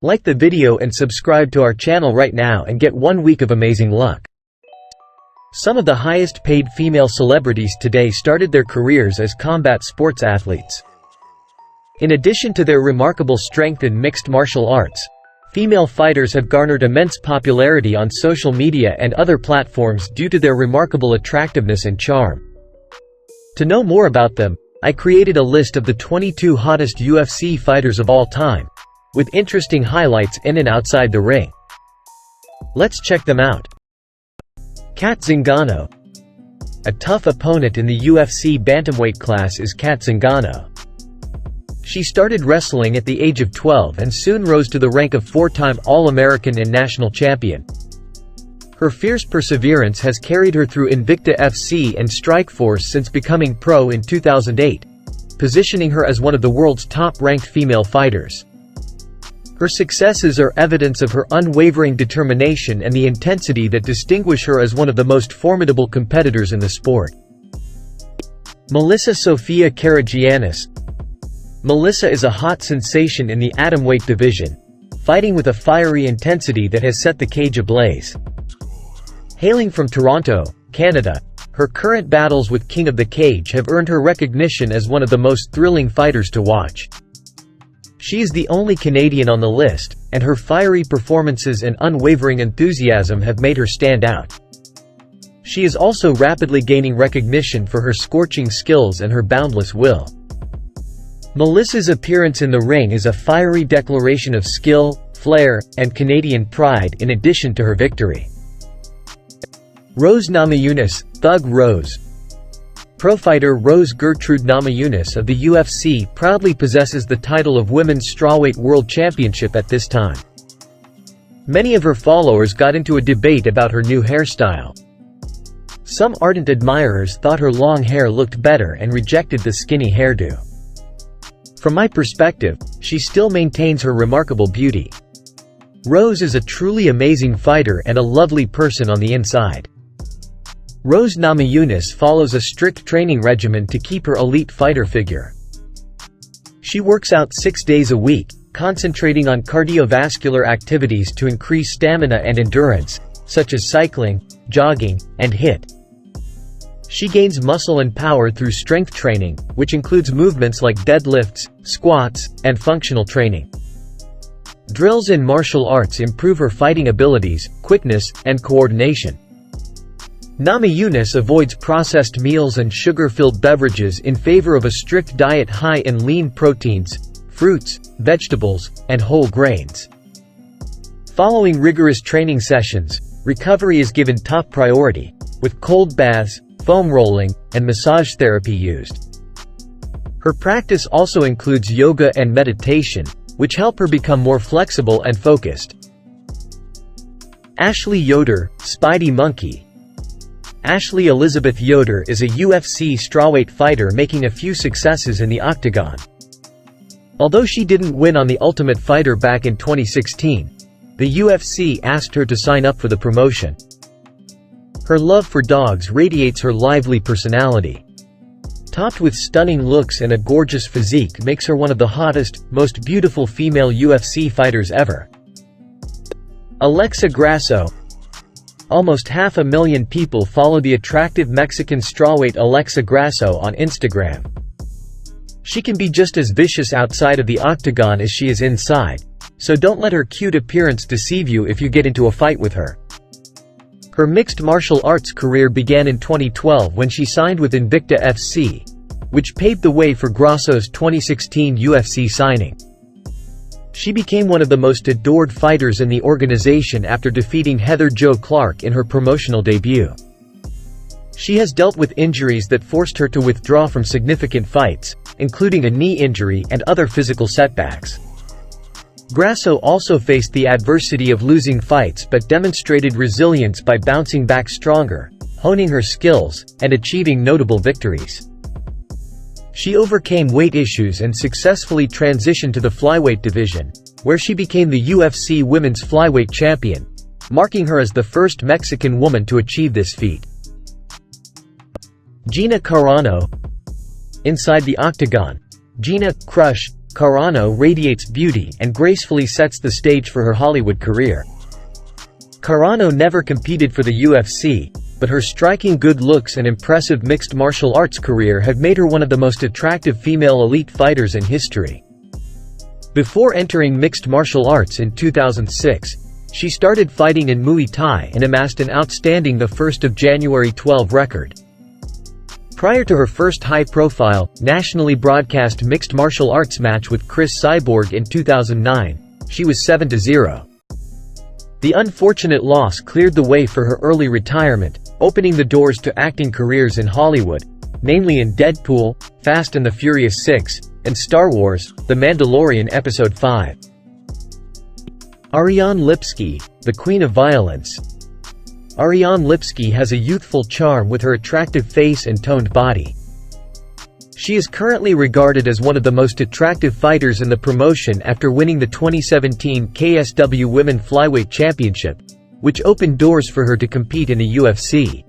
Like the video and subscribe to our channel right now and get 1 week of amazing luck. Some of the highest paid female celebrities today started their careers as combat sports athletes. In addition to their remarkable strength in mixed martial arts, female fighters have garnered immense popularity on social media and other platforms due to their remarkable attractiveness and charm. To know more about them, I created a list of the 22 hottest UFC fighters of all time, with interesting highlights in and outside the ring. Let's check them out. Cat Zingano. A tough opponent in the UFC bantamweight class is Cat Zingano. She started wrestling at the age of 12 and soon rose to the rank of 4-time All-American and national champion. Her fierce perseverance has carried her through Invicta FC and Strikeforce since becoming pro in 2008, positioning her as one of the world's top-ranked female fighters. Her successes are evidence of her unwavering determination and the intensity that distinguish her as one of the most formidable competitors in the sport. Melissa Sophia Karagiannis. Melissa is a hot sensation in the atomweight division, fighting with a fiery intensity that has set the cage ablaze. Hailing from Toronto, Canada, her current battles with King of the Cage have earned her recognition as one of the most thrilling fighters to watch. She is the only Canadian on the list, and her fiery performances and unwavering enthusiasm have made her stand out. She is also rapidly gaining recognition for her scorching skills and her boundless will. Melissa's appearance in the ring is a fiery declaration of skill, flair, and Canadian pride in addition to her victory. Rose Namajunas, Thug Rose. Pro fighter Rose Gertrude Namajunas of the UFC proudly possesses the title of Women's Strawweight World Championship at this time. Many of her followers got into a debate about her new hairstyle. Some ardent admirers thought her long hair looked better and rejected the skinny hairdo. From my perspective, she still maintains her remarkable beauty. Rose is a truly amazing fighter and a lovely person on the inside. Rose Namajunas follows a strict training regimen to keep her elite fighter figure. She works out 6 days a week, concentrating on cardiovascular activities to increase stamina and endurance, such as cycling, jogging, and HIIT. She gains muscle and power through strength training, which includes movements like deadlifts, squats, and functional training. Drills in martial arts improve her fighting abilities, quickness, and coordination. Namajunas avoids processed meals and sugar-filled beverages in favor of a strict diet high in lean proteins, fruits, vegetables, and whole grains. Following rigorous training sessions, recovery is given top priority, with cold baths, foam rolling, and massage therapy used. Her practice also includes yoga and meditation, which help her become more flexible and focused. Ashley Yoder, Spidey Monkey. Ashley Elizabeth Yoder is a UFC strawweight fighter making a few successes in the octagon. Although she didn't win on The Ultimate Fighter back in 2016, the UFC asked her to sign up for the promotion. Her love for dogs radiates her lively personality. Topped with stunning looks and a gorgeous physique makes her one of the hottest, most beautiful female UFC fighters ever. Alexa Grasso. Almost 500,000 people follow the attractive Mexican strawweight Alexa Grasso on Instagram. She can be just as vicious outside of the octagon as she is inside, so don't let her cute appearance deceive you if you get into a fight with her. Her mixed martial arts career began in 2012 when she signed with Invicta FC, which paved the way for Grasso's 2016 UFC signing. She became one of the most adored fighters in the organization after defeating Heather Jo Clark in her promotional debut. She has dealt with injuries that forced her to withdraw from significant fights, including a knee injury and other physical setbacks. Grasso also faced the adversity of losing fights but demonstrated resilience by bouncing back stronger, honing her skills, and achieving notable victories. She overcame weight issues and successfully transitioned to the flyweight division, where she became the UFC Women's Flyweight Champion, marking her as the first Mexican woman to achieve this feat. Gina Carano. Inside the octagon, Gina "Crush" Carano radiates beauty and gracefully sets the stage for her Hollywood career. Carano never competed for the UFC, but her striking good looks and impressive mixed martial arts career have made her one of the most attractive female elite fighters in history. Before entering mixed martial arts in 2006, she started fighting in Muay Thai and amassed an outstanding 1 January 12 record. Prior to her first high-profile, nationally broadcast mixed martial arts match with Chris Cyborg in 2009, she was 7-0. The unfortunate loss cleared the way for her early retirement, opening the doors to acting careers in Hollywood, namely in Deadpool, Fast and the Furious 6, and Star Wars: The Mandalorian Episode 5. Ariane Lipsky, the Queen of Violence. Ariane Lipsky has a youthful charm with her attractive face and toned body. She is currently regarded as one of the most attractive fighters in the promotion after winning the 2017 KSW Women Flyweight Championship, which opened doors for her to compete in the UFC.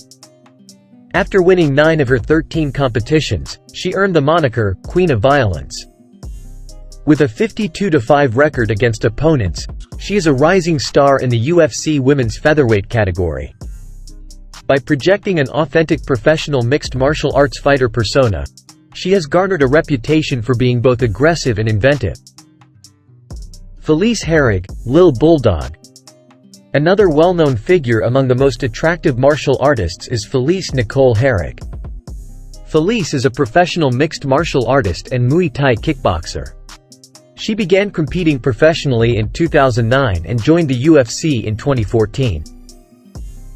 After winning 9 of her 13 competitions, she earned the moniker Queen of Violence. With a 52-5 record against opponents, she is a rising star in the UFC women's featherweight category. By projecting an authentic professional mixed martial arts fighter persona, she has garnered a reputation for being both aggressive and inventive. Feliz herck, Lil Bulldog. Another well-known figure among the most attractive martial artists is Feliz Nicole Herrick. Feliz is a professional mixed martial artist and Muay Thai kickboxer. She began competing professionally in 2009 and joined the UFC in 2014.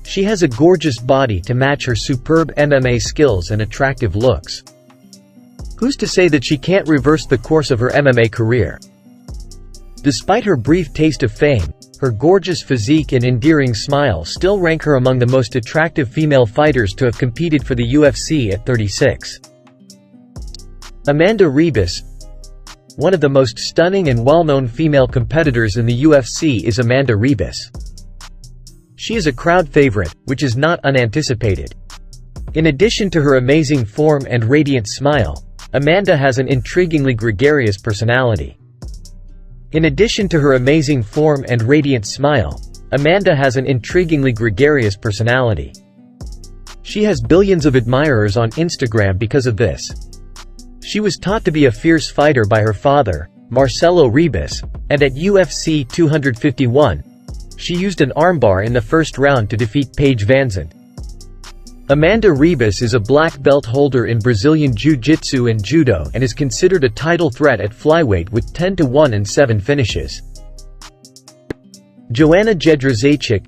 She has a gorgeous body to match her superb MMA skills and attractive looks. Who's to say that she can't reverse the course of her MMA career? Despite her brief taste of fame, her gorgeous physique and endearing smile still rank her among the most attractive female fighters to have competed for the UFC at 36. Amanda Rebus. One of the most stunning and well-known female competitors in the UFC is Amanda Rebus. She is a crowd favorite, which is not unanticipated. In addition to her amazing form and radiant smile, Amanda has an intriguingly gregarious personality. She has billions of admirers on Instagram because of this. She was taught to be a fierce fighter by her father, Marcelo Rebus, and at UFC 251, she used an armbar in the first round to defeat Paige VanZant. Amanda Rebus is a black belt holder in Brazilian Jiu-Jitsu and Judo and is considered a title threat at flyweight with 10-1 and 7 finishes. Joanna Jedek.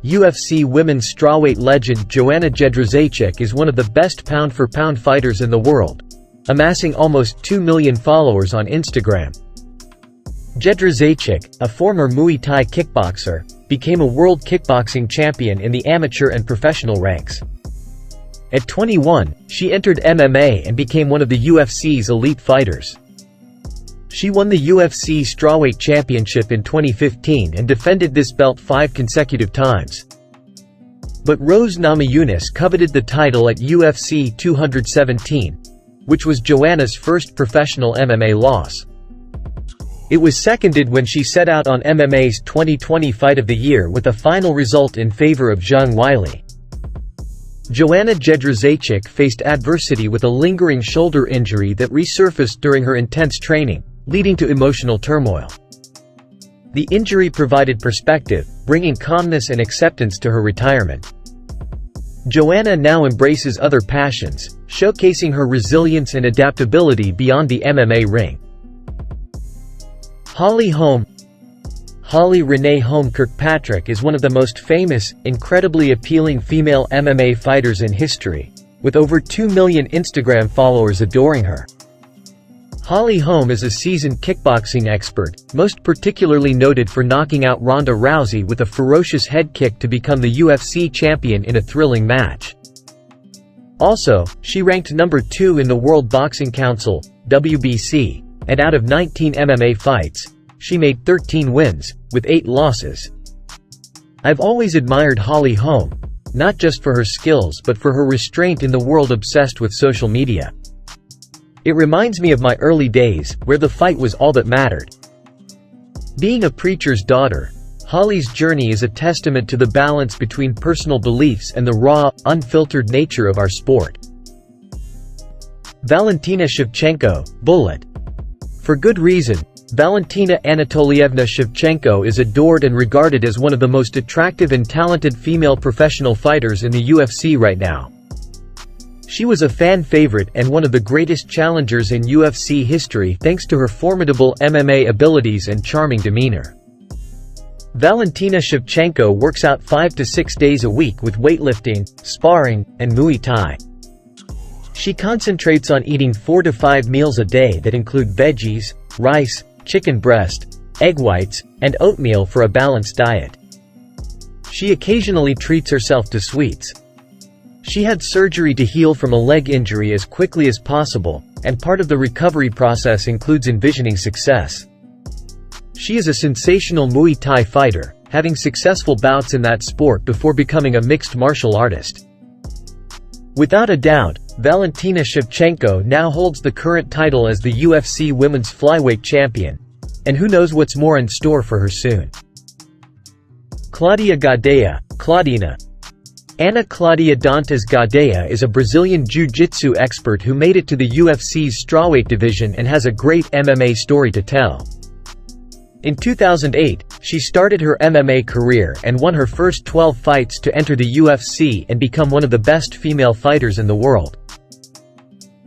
UFC women's strawweight legend Joanna Jedek is one of the best pound-for-pound fighters in the world, amassing almost 2 million followers on Instagram. Jedek, a former Muay Thai kickboxer, became a world kickboxing champion in the amateur and professional ranks. At 21, she entered MMA and became one of the UFC's elite fighters. She won the UFC Strawweight Championship in 2015 and defended this belt 5 consecutive times. But Rose Namajunas coveted the title at UFC 217, which was Joanna's first professional MMA loss. It was seconded when she set out on MMA's 2020 Fight of the Year with a final result in favor of Zhang Weili. Joanna Jedek faced adversity with a lingering shoulder injury that resurfaced during her intense training, leading to emotional turmoil. The injury provided perspective, bringing calmness and acceptance to her retirement. Joanna now embraces other passions, showcasing her resilience and adaptability beyond the MMA ring. Holm. Holly Renee Holm Kirkpatrick is one of the most famous, incredibly appealing female MMA fighters in history, with over 2 million Instagram followers adoring her. Holm is a seasoned kickboxing expert, most particularly noted for knocking out Ronda Rousey with a ferocious head kick to become the UFC champion in a thrilling match. Also, she ranked number 2 in the World Boxing Council, WBC, and out of 19 MMA fights, she made 13 wins, with 8 losses. I've always admired Holm, not just for her skills but for her restraint in the world obsessed with social media. It reminds me of my early days, where the fight was all that mattered. Being a preacher's daughter, Holly's journey is a testament to the balance between personal beliefs and the raw, unfiltered nature of our sport. Valentina Shevchenko, Bullet. For good reason, Valentina Anatolievna Shevchenko is adored and regarded as one of the most attractive and talented female professional fighters in the UFC right now. She was a fan favorite and one of the greatest challengers in UFC history thanks to her formidable MMA abilities and charming demeanor. Valentina Shevchenko works out 5 to 6 days a week with weightlifting, sparring, and Muay Thai. She concentrates on eating 4 to 5 meals a day that include veggies, rice, chicken breast, egg whites, and oatmeal for a balanced diet. She occasionally treats herself to sweets. She had surgery to heal from a leg injury as quickly as possible, and part of the recovery process includes envisioning success. She is a sensational Muay Thai fighter, having successful bouts in that sport before becoming a mixed martial artist. Without a doubt, Valentina Shevchenko now holds the current title as the UFC Women's Flyweight Champion, and who knows what's more in store for her soon. Claudia Gadelha, Claudina. Ana Claudia Dantas Gadelha is a Brazilian jiu-jitsu expert who made it to the UFC's strawweight division and has a great MMA story to tell. In 2008, she started her MMA career and won her first 12 fights to enter the UFC and become one of the best female fighters in the world.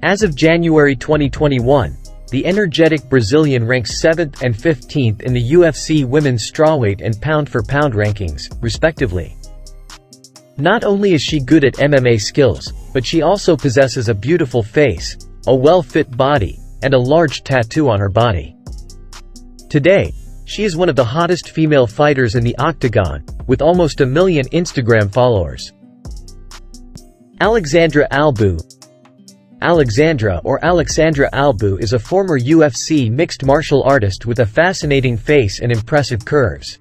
As of January 2021, the energetic Brazilian ranks 7th and 15th in the UFC women's strawweight and pound-for-pound rankings, respectively. Not only is she good at MMA skills, but she also possesses a beautiful face, a well-fit body, and a large tattoo on her body. Today, she is one of the hottest female fighters in the octagon, with almost 1 million Instagram followers. Alexandra Albu. Alexandra Albu is a former UFC mixed martial artist with a fascinating face and impressive curves.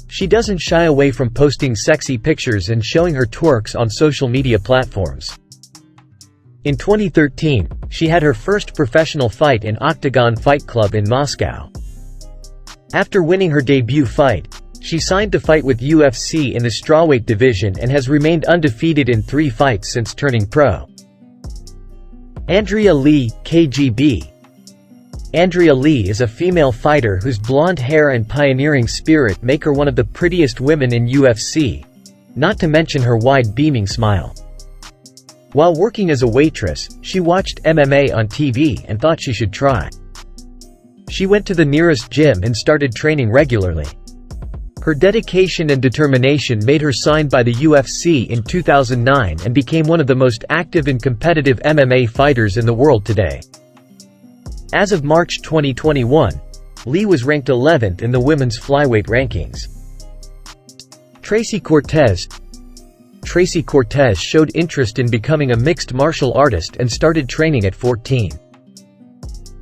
She doesn't shy away from posting sexy pictures and showing her twerks on social media platforms. In 2013, she had her first professional fight in Octagon Fight Club in Moscow. After winning her debut fight, she signed to fight with UFC in the strawweight division and has remained undefeated in 3 fights since turning pro. Andrea Lee, KGB. Andrea Lee is a female fighter whose blonde hair and pioneering spirit make her one of the prettiest women in UFC, not to mention her wide beaming smile. While working as a waitress, she watched MMA on TV and thought she should try. She went to the nearest gym and started training regularly. Her dedication and determination made her signed by the UFC in 2009 and became one of the most active and competitive MMA fighters in the world today. As of March 2021, Lee was ranked 11th in the women's flyweight rankings. Tracy Cortez. Tracy Cortez showed interest in becoming a mixed martial artist and started training at 14.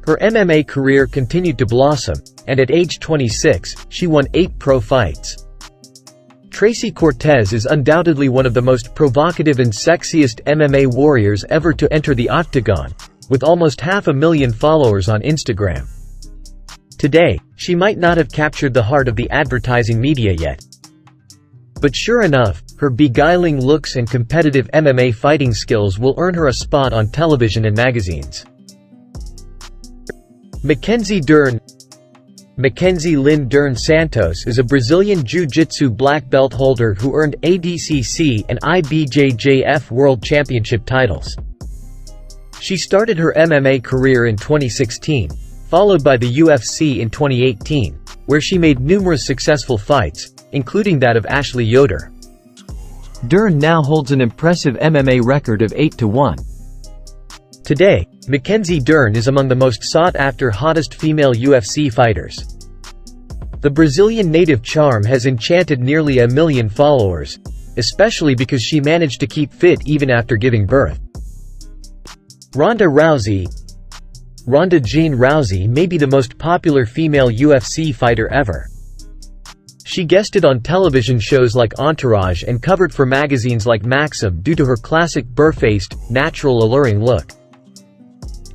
Her MMA career continued to blossom, and at age 26, she won 8 pro fights. Tracy Cortez is undoubtedly one of the most provocative and sexiest MMA warriors ever to enter the octagon, with almost 500,000 followers on Instagram. Today, she might not have captured the heart of the advertising media yet. But sure enough, her beguiling looks and competitive MMA fighting skills will earn her a spot on television and magazines. McKenzie D Santos is a Brazilian jiu-jitsu black belt holder who earned ADCC and IBJJF World Championship titles. She started her MMA career in 2016, followed by the UFC in 2018, where she made numerous successful fights, including that of Ashley Yoder. Dern now holds an impressive MMA record of 8-1. Today, McKenzie Dern is among the most sought-after hottest female UFC fighters. The Brazilian native charm has enchanted nearly 1 million followers, especially because she managed to keep fit even after giving birth. Ronda Rousey. Ronda Jean Rousey may be the most popular female UFC fighter ever. She guested on television shows like Entourage and covered for magazines like Maxim due to her classic burr-faced, natural alluring look.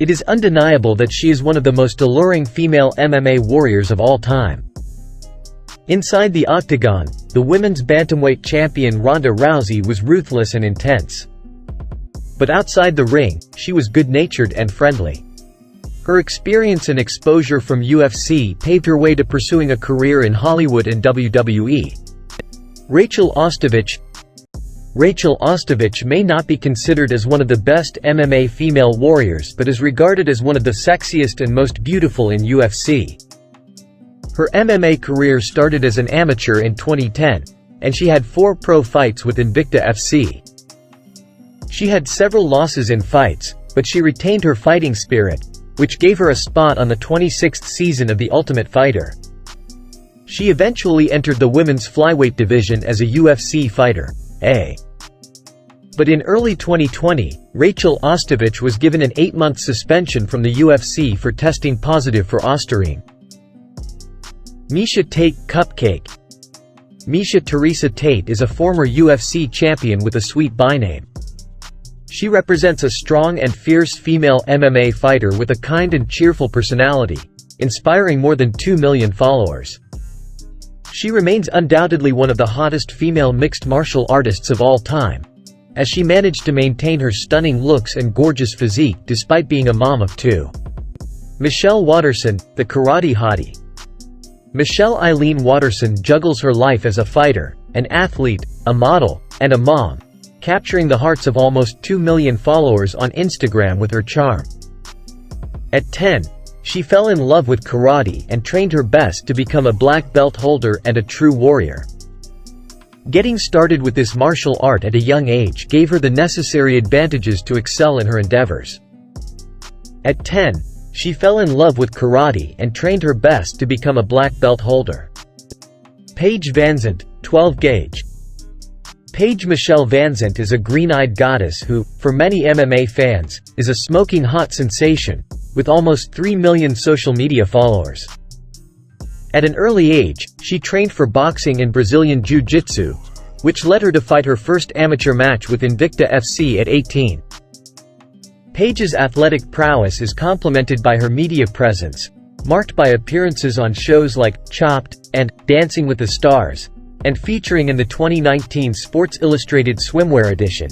It is undeniable that she is one of the most alluring female MMA warriors of all time. Inside the octagon, the women's bantamweight champion Ronda Rousey was ruthless and intense. But outside the ring, she was good-natured and friendly. Her experience and exposure from UFC paved her way to pursuing a career in Hollywood and WWE. Rachel Ostovich may not be considered as one of the best MMA female warriors but is regarded as one of the sexiest and most beautiful in UFC. Her MMA career started as an amateur in 2010, and she had 4 pro fights with Invicta FC. She had several losses in fights, but she retained her fighting spirit, which gave her a spot on the 26th season of The Ultimate Fighter. She eventually entered the women's flyweight division as a UFC fighter. But in early 2020, Rachel Ostovich was given an 8-month suspension from the UFC for testing positive for Ostarine. Misha Tate Cupcake. Misha Teresa Tate is a former UFC champion with a sweet byname. She represents a strong and fierce female MMA fighter with a kind and cheerful personality, inspiring more than 2 million followers. She remains undoubtedly one of the hottest female mixed martial artists of all time, as she managed to maintain her stunning looks and gorgeous physique despite being a mom of 2. Michelle Waterson, the karate hottie. Michelle Eileen Waterson juggles her life as a fighter, an athlete, a model, and a mom, capturing the hearts of almost 2 million followers on Instagram with her charm. At 10, she fell in love with karate and trained her best to become a black belt holder and a true warrior. Getting started with this martial art at a young age gave her the necessary advantages to excel in her endeavors. At 10, she fell in love with karate and trained her best to become a black belt holder. Paige VanZant, 12 gauge. Paige Michelle VanZant is a green-eyed goddess who, for many MMA fans, is a smoking hot sensation, with almost 3 million social media followers. At an early age, she trained for boxing and Brazilian Jiu-Jitsu, which led her to fight her first amateur match with Invicta FC at 18. Paige's athletic prowess is complemented by her media presence, marked by appearances on shows like Chopped and Dancing with the Stars, and featuring in the 2019 Sports Illustrated Swimwear edition.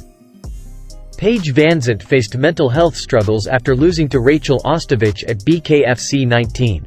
Paige VanZant faced mental health struggles after losing to Rachel Ostovich at BKFC 19.